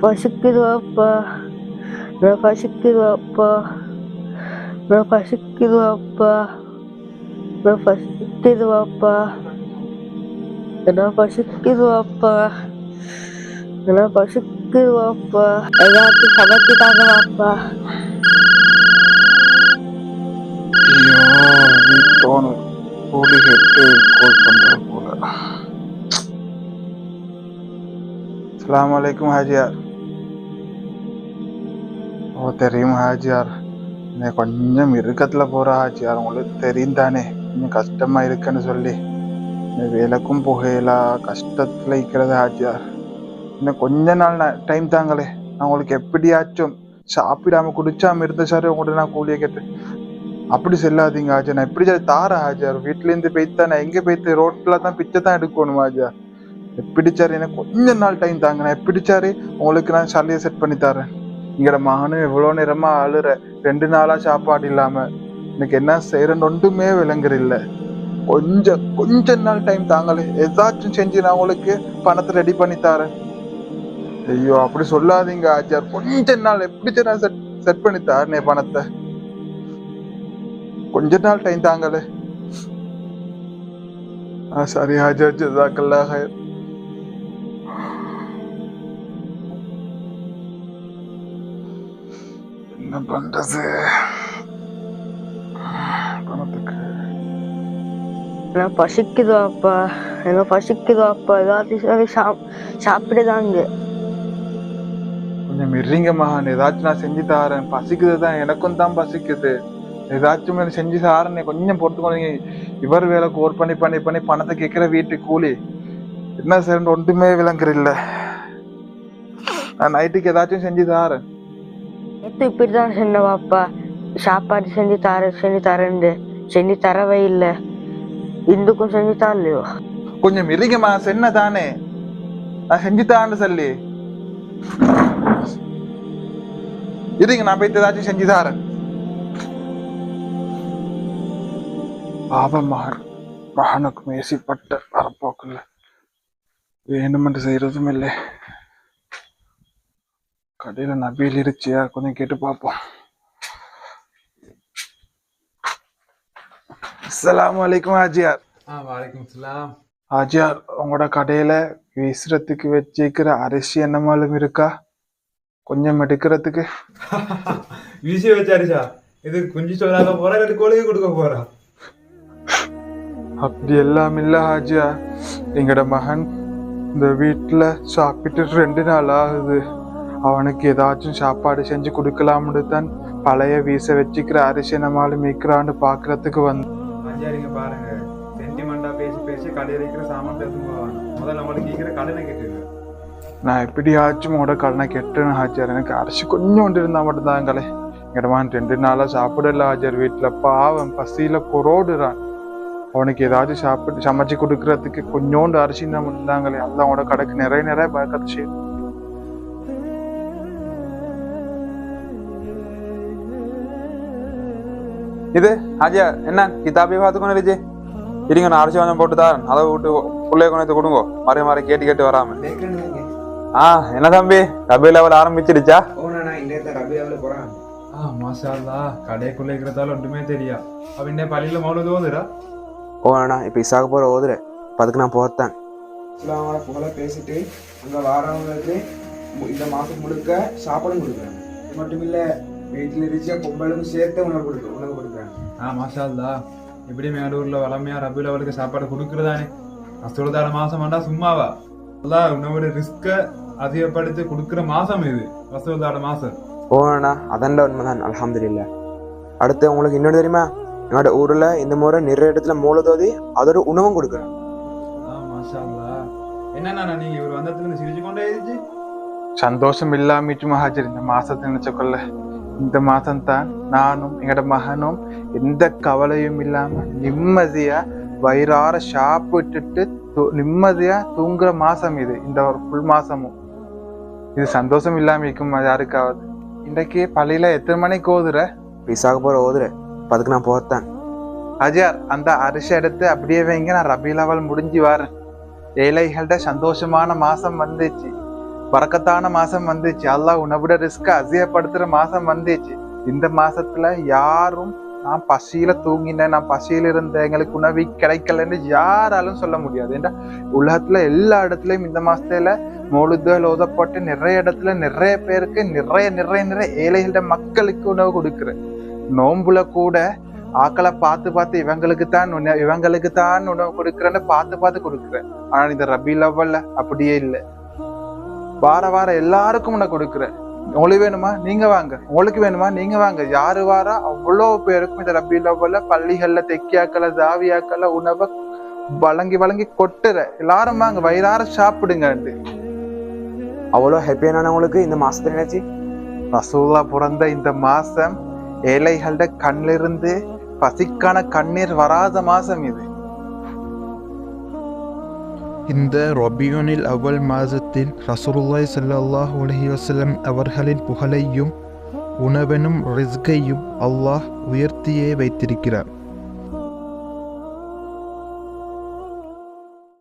பசிக்குது அப்பா, பசிக்குது அப்பா, பசிக்குது அப்பா, பசிக்குது அப்பா, பசிக்குது அப்பா, பசிக்குது அப்பா, எல்லாத்தையும் சமைச்சுட்டாங்க அப்பா. ஐயோ வீட்டோனு கூலி கேட்டு கால் பண்ற போல. அஸ்ஸலாமு அலைக்கும் ஹாஜியார். ஓ தெரியும் ஹாஜியார், கொஞ்சம் இறுக்கத்துல போற ஹாஜியார், உங்களுக்கு தெரியும் தானே கொஞ்சம் கஷ்டமா இருக்குன்னு சொல்லி. வேலைக்கும் புகையிலா கஷ்டத்துல இருக்கிறது ஹாஜியார். இன்னும் கொஞ்ச நாள் டைம் தாங்களே, நான் உங்களுக்கு எப்படியாச்சும் சாப்பிடாம குடிச்சாம இருந்த சார் உங்கள்ட்ட நான் கூலியை கேட்டேன். அப்படி செல்லாதீங்க ஆஜா, நான் எப்படி தார ஆஜார், வீட்டுல இருந்து போய்த்தா நான் எங்க போய்த்து ரோட்ல தான் பிச்சை தான் எடுக்கணும் ஆஜா. எப்படிச்சாரு எனக்கு கொஞ்ச நாள் டைம் தாங்க, நான் எப்படிச்சாரு உங்களுக்கு நான் சல்லியை செட் பண்ணி தரேன். இங்கட மகனும் எவ்வளவு நேரமா அழுற, 2 நாளா சாப்பாடு இல்லாம, எனக்கு என்ன செய்யறேன்னு ஒன்றுமே விளங்குற இல்ல. கொஞ்ச நாள் டைம் தாங்களே, ஏதாச்சும் செஞ்சு நான் உங்களுக்கு பணத்தை ரெடி பண்ணி தரேன். ஐயோ அப்படி சொல்லாதீங்க ஆச்சார், கொஞ்ச நாள் எப்படி நான் செட் பண்ணி தரேன் பணத்தை. கொஞ்ச நாள் டைம் தாங்களே. சரி ஹாஜர், ஜஸாக்கல்லாஹ் ஹைர். என்ன பண்றது பணத்துக்கு? பசிக்குது அப்பா, பசிக்குது அப்பா, எல்லாத்தையும் சாப்பிடுதாங்க. கொஞ்சம் இருங்க மகான், ஏதாச்சும் நான் செஞ்சு தாரேன். பசிக்குது தான், எனக்கும் தான் பசிக்குது. ஏதாச்சும் செஞ்சு தாரேன், கொஞ்சம் பொறுத்துக்கொள்ளுங்க. இவர் வேலை கோர் பண்ணி பண்ணி பண்ணி பணத்தை கேட்கிற வீட்டு கூலி என்ன செய்யணும் ஒன்றுமே விளங்குற இல்ல. நான் நைட்டுக்கு ஏதாச்சும் செஞ்சு தாரேன். இப்படிதான் சொன்னவாப்பா, சாப்பாடு செஞ்சு தரேன் செஞ்சு தரவே இல்லை. இந்துக்கும் செஞ்சு தரலையோ? கொஞ்சம் இருங்கம்மா, சென்ன தானே நான் செஞ்சு தான்னு சொல்லி இருங்க, நான் போய் ஏதாச்சும் செஞ்சு தாரேன். பாபம் மகனுக்கு மேசிப்பட்ட வரப்போக்குள்ள வேணுமென்று செய்யறதும் இல்லை. கடையில நபியில் இருச்சியா, கொஞ்சம் கேட்டு பார்ப்போம். அஸ்ஸலாமு அலைக்கும் ஹாஜியார். வலைக்கும் சலாம். ஹாஜியார், உங்களோட கடையில வீசுறதுக்கு வச்சிருக்கிற அரிசி என்னமாலும் இருக்கா? கொஞ்சம் எடுக்கிறதுக்கு. வீசி வச்ச அரிசா? இது குஞ்சு சொல்லாத போறா இல்ல கோழிக்கு கொடுக்க போறா? அப்படி எல்லாம் இல்ல ஹாஜியார், எங்கட மகன் இந்த வீட்டுல சாப்பிட்டு 2 நாள் ஆகுது. அவனுக்கு ஏதாச்சும் சாப்பாடு செஞ்சு கொடுக்கலாம்னு தான் பழைய வீச வச்சுக்கிற அரிசி நம்மாலும் மீக்கிறான்னு பாக்குறதுக்கு வந்து. அஞ்சாரிங்க பாருங்க, சென்டிமெண்டா பேசி பேசி கடையில் இருக்கிற சாமான் பேசும் போவாங்க. முதல்ல நம்மளுக்கு இருக்கிற கடனை கேட்டுங்க. நான் எப்படியாச்சும் உங்களோட கடனை கெட்டுன்னு ஹாஜியார். எனக்கு அரிசி கொஞ்சம் ஒன்று இருந்தா மட்டும்தாங்களே. எங்கடமான் 2 நாளா சாப்பிடல ஹாஜியார். வீட்டுல பாவம் பசியில கொரோடுறான். அவனுக்கு ஏதாச்சும் சாப்பிட்டு சமைச்சு கொடுக்கறதுக்கு கொஞ்சோண்டு அரிசி தான் மட்டும்தாங்களே. அல்ல அவனோட கடைக்கு நிறைய நிறைய பறக்கத்து செய்யும். இது ஹாஜியா என்ன கிதாபி பார்த்துக்கணும் இருச்சு. இருங்க, நான் அரிசி கொஞ்சம் போட்டு தான் அதை விட்டு பிள்ளைய கொண்டு கொடுங்க. மறைய மாற கேட்டு கேட்டு வராம. என்ன தம்பி, ரபி லெவல் ஆரம்பிச்சிருச்சா? மாஷா அல்லாஹ், கடைக்குள்ள இருக்கிறதால ஒன்றுமே தெரியா. அவன் பள்ளியில மௌலது ஓதுறா? அண்ணா இப்ப இசாக போற ஓதுற, அதுக்கு நான் போத்தேன். புகழ பேசிட்டு அங்க வாரவங்களுக்கு இந்த மாசம் முழுக்க சாப்பாடும் கொடுக்குறாங்க. இது மட்டும் இல்ல, வீட்டுல இருக்க பொம்பளுக்கும் சேர்த்து உணவு கொடுக்குறாங்க. மாஷா அல்லாஹ், இப்படி மேலூர்ல வளமையா ரபி லெவலுக்கு சாப்பாடு கொடுக்குறதானே. கஸ்தூரதான மாசம் வேண்டா சும்மாவா? அல்லாஹ் உணவோட ரிஸ்க அதிகப்படுத்தி கொடுக்குற மாசம் இது, கஸ்தூரதான மாசம். அண்ணா அதண்ட உண்மைதான், அல்ஹம்துலில்லாஹ். அடுத்து உங்களுக்கு இன்னொரு தெரியுமா, என்னோட ஊர்ல இந்த முறை நிறைய இடத்துல மூலதோதி அதோட உணவும் கொடுக்குறேன். என்னன்னா நீங்க இவர் வந்ததுல சிரிச்சு கொண்டே இருந்துச்சு. சந்தோஷம் இல்லாமிட்டு ஹாஜர், இந்த மாசத்தை நினைச்சக்கொள்ள. இந்த மாசம் தான் நானும் எங்கட மகனும் எந்த கவலையும் இல்லாம நிம்மதியா வயிறார சாப்பிட்டுட்டு நிம்மதியா தூங்குற மாசம் இது. இந்த ஒரு ஃபுல் மாசமும் இது சந்தோஷம் இல்லாம இருக்கும் யாருக்காவது. இன்றைக்கு பள்ளியில எத்தனை மணிக்கு ஓதுற? இசாக போற ஓதுற, அதுக்கு நான் போத்தேன். ஹாஜியார், அந்த அரிசி எடுத்து அப்படியே வைங்க, நான் ரபி லெவல் முடிஞ்சு வரேன். ஏழைகள்ட சந்தோஷமான மாசம் வந்துச்சு. பறக்கத்தான மாசம் வந்துச்சு. அல்லாஹ் உணவிட ரிஸ்க அதிகப்படுத்துற மாசம் வந்துச்சு. இந்த மாசத்துல யாரும் நான் பசியில தூங்கினேன், நான் பசியில இருந்தேன், எங்களுக்கு உணவு கிடைக்கலன்னு யாராலும் சொல்ல முடியாது. ஏன்னா உலகத்துல எல்லா இடத்துலயும் இந்த மாசத்துல மௌலிதுகள் ஓதப்பட்டு நிறைய இடத்துல நிறைய பேருக்கு நிறைய ஏழைகள மக்களுக்கு உணவு கொடுக்குறேன். நோம்புல கூட ஆக்களை பார்த்து இவங்களுக்கு தான் உணவு கொடுக்குறேன்னு பார்த்து கொடுக்குறேன். ஆனா இந்த ரபீல் அவ்வல்ல அப்படியே இல்லை. வார எல்லாருக்கும் உணவு கொடுக்குறேன். உங்களுக்கு வேணுமா நீங்க வாங்க, உங்களுக்கு வேணுமா நீங்க வாங்க. யாரு வாரா அவ்வளவு பேருக்கும் இந்த ரபீல் அவ்வல்ல பள்ளிகள்ல தெக்கியாக்கள தாவியாக்கள உணவை வழங்கி கொட்டுற. எல்லாரும் வாங்க, வயிறார சாப்பிடுங்க. அவ்வளோ ஹாப்பியான உங்களுக்கு இந்த மாசத்துல நினைச்சு ரசூலா பிறந்த இந்த மாசம் ஏழைகளோட கண்ணிலிருந்து பசிக்கான கண்ணீர் வராத மாசம் இது. இந்த ரபியுனில் அவ்வல் மாதத்தில் ரசூலுல்லாஹி ஸல்லல்லாஹு அலைஹி வஸல்லம் அவர்களின் புகழையும் உணவெனும் ரிஸ்கையும் அல்லாஹ் உயர்த்தியே வைத்திருக்கிறார்.